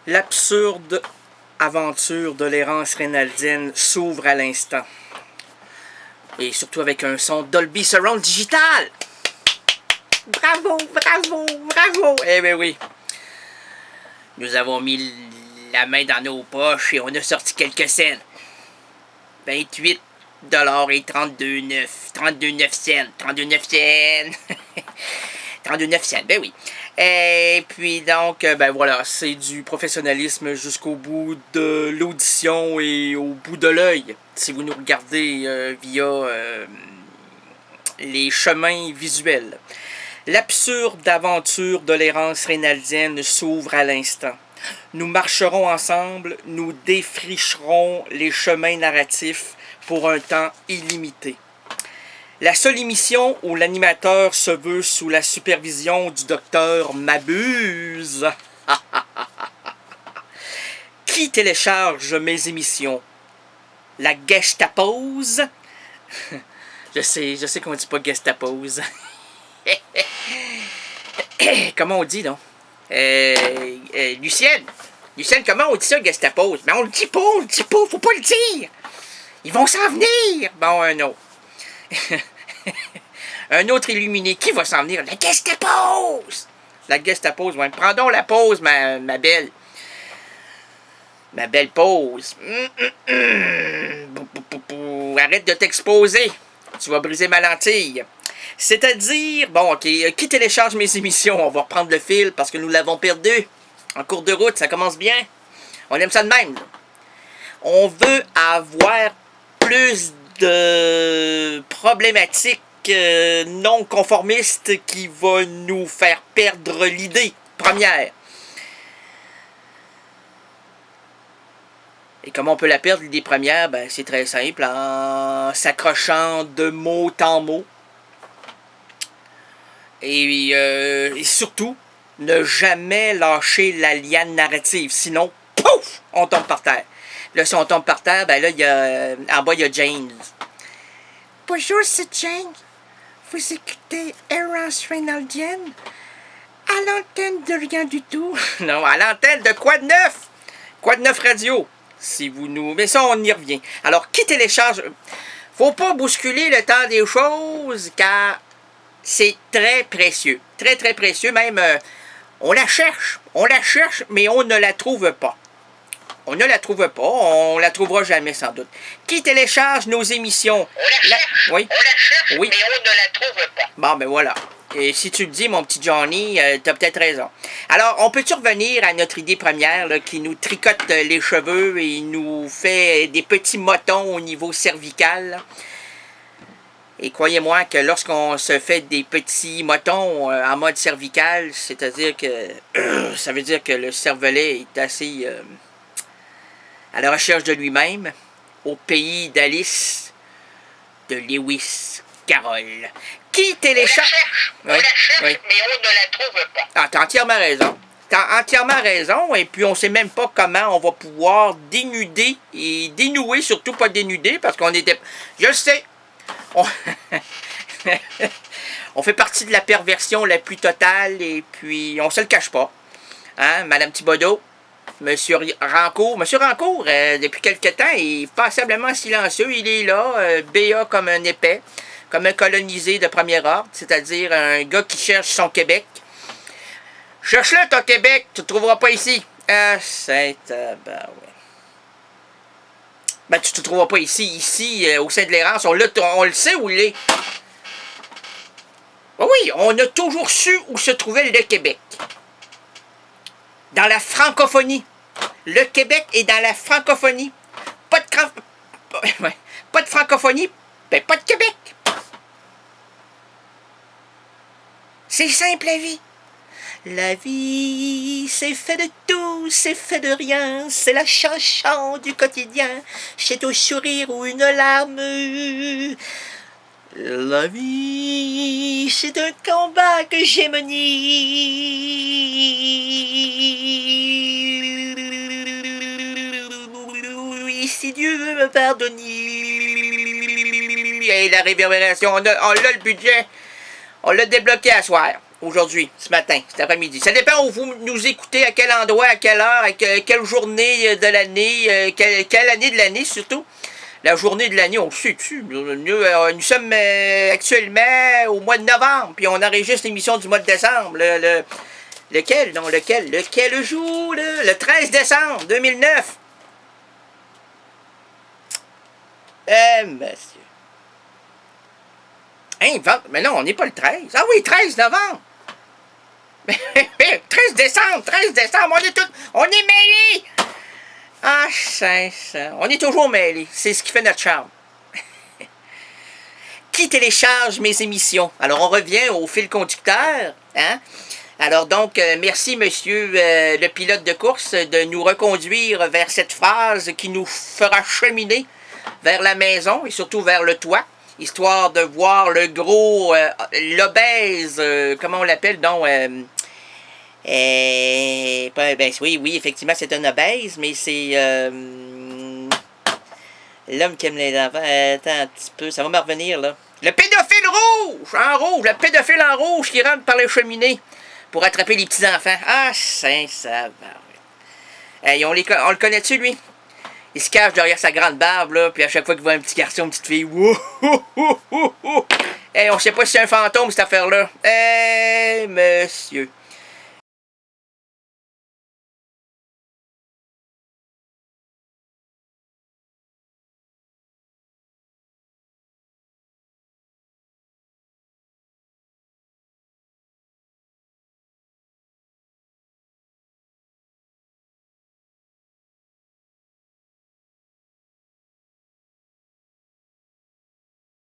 L'absurde aventure de l'errance rénaldienne s'ouvre à l'instant. Et surtout avec un son Dolby Surround digital. Bravo, bravo, bravo. Eh bien oui. Nous avons mis la main dans nos poches et on a sorti quelques cents. 28 et 32,9 cents. 32,9 cents, ben oui. Et puis donc, ben voilà, c'est du professionnalisme jusqu'au bout de l'audition et au bout de l'œil. Si vous nous regardez via les chemins visuels. L'absurde aventure de l'errance rénaldienne s'ouvre à l'instant. Nous marcherons ensemble, nous défricherons les chemins narratifs pour un temps illimité. La seule émission où l'animateur se veut sous la supervision du docteur Mabuse. Qui télécharge mes émissions? La Gestapose? Je sais qu'on dit pas Gestapose. Comment on dit, non? Lucienne, comment on dit ça, Gestapose? Mais on le dit pas, faut pas le dire! Ils vont s'en venir! Bon, un autre. Un autre illuminé. Qui va s'en venir? La Gestapose! La Gestapose, ouais. Prends donc la pause, ma belle. Ma belle pause. Arrête de t'exposer. Tu vas briser ma lentille. C'est-à-dire, bon, ok, qui télécharge mes émissions? On va reprendre le fil parce que nous l'avons perdu. En cours de route, ça commence bien. On aime ça de même. Là. On veut avoir plus de problématiques non conformistes qui vont nous faire perdre l'idée première. Et comment on peut la perdre, l'idée première? Ben, c'est très simple, en s'accrochant de mot en mot. Et surtout, ne jamais lâcher la liane narrative. Sinon, pouf, on tombe par terre. Là, si on tombe par terre, ben là, en bas, il y a James. Bonjour, c'est James. Vous écoutez Errance Rénaldienne à l'antenne de rien du tout. Non, à l'antenne de quoi de neuf? Quoi de neuf radio? Si vous nous... Mais ça, on y revient. Alors, qui télécharge? Faut pas bousculer le temps des choses, car c'est très précieux. Très, très précieux. Même, on la cherche, mais on ne la trouve pas. On ne la trouve pas, on la trouvera jamais sans doute. Qui télécharge nos émissions? On la cherche, oui. Oui. Mais on ne la trouve pas. Bon, ben voilà. Et si tu le dis, mon petit Johnny, t'as peut-être raison. Alors, on peut-tu revenir à notre idée première là, qui nous tricote les cheveux et nous fait des petits motons au niveau cervical? Et croyez-moi que lorsqu'on se fait des petits motons en mode cervical, c'est-à-dire que ça veut dire que le cervelet est assez à la recherche de lui-même, au pays d'Alice, de Lewis Carroll. Qui télécharge... On la cherche, mais on ne la trouve pas. Ah, t'as entièrement raison. T'as entièrement raison, et puis on sait même pas comment on va pouvoir dénuder et dénouer, surtout pas dénuder, parce qu'on était... Je le sais. On fait partie de la perversion la plus totale, et puis on se le cache pas. Hein, Madame Thibodeau? Monsieur Rancourt, depuis quelque temps, il est passablement silencieux. Il est là, BA comme un épais, comme un colonisé de premier ordre, c'est-à-dire un gars qui cherche son Québec. Cherche-le, ton Québec, tu ne le trouveras pas ici. Ah, c'est... ben ouais. Ben, tu ne te trouveras pas ici. Ici, au sein de l'errance, on le sait où il est. Ben oui, on a toujours su où se trouvait le Québec. Dans la francophonie. Le Québec est dans la francophonie. Pas de francophonie, ben pas de Québec. C'est simple la vie. La vie, c'est fait de tout, c'est fait de rien. C'est la chanson du quotidien. C'est au sourire ou une larme. La vie, c'est un combat que j'aimerais. Si Dieu veut me pardonner. Et la réverbération, on l'a le budget. On l'a débloqué à soir. aujourd'hui, ce matin, cet après-midi. Ça dépend où vous nous écoutez, à quel endroit, à quelle heure, à quelle journée de l'année, quelle année de l'année surtout. La journée de l'année, on le sait dessus. Nous sommes actuellement au mois de novembre, puis on enregistre l'émission du mois de décembre. Lequel? Non, lequel? Lequel jour? Le 13 décembre 2009. Monsieur. Hein, mais non, on n'est pas le 13. Ah oui, 13 novembre. 13 décembre, on est mêlés. Ah, on est toujours mêlés. C'est ce qui fait notre charme. Qui télécharge mes émissions? Alors, on revient au fil conducteur. Hein? Alors, donc, merci, monsieur le pilote de course, de nous reconduire vers cette phase qui nous fera cheminer vers la maison et surtout vers le toit, histoire de voir le gros, l'obèse, comment on l'appelle, donc... oui, effectivement, c'est un obèse, mais c'est l'homme qui aime les enfants. Attends un petit peu, ça va me revenir, là. Le pédophile le pédophile en rouge qui rentre par les cheminées pour attraper les petits-enfants. Ah, ça va. Hey, on le connaît-tu, lui? Il se cache derrière sa grande barbe, là, puis à chaque fois qu'il voit un petit garçon, une petite fille, hey, on sait pas si c'est un fantôme, cette affaire-là. Monsieur...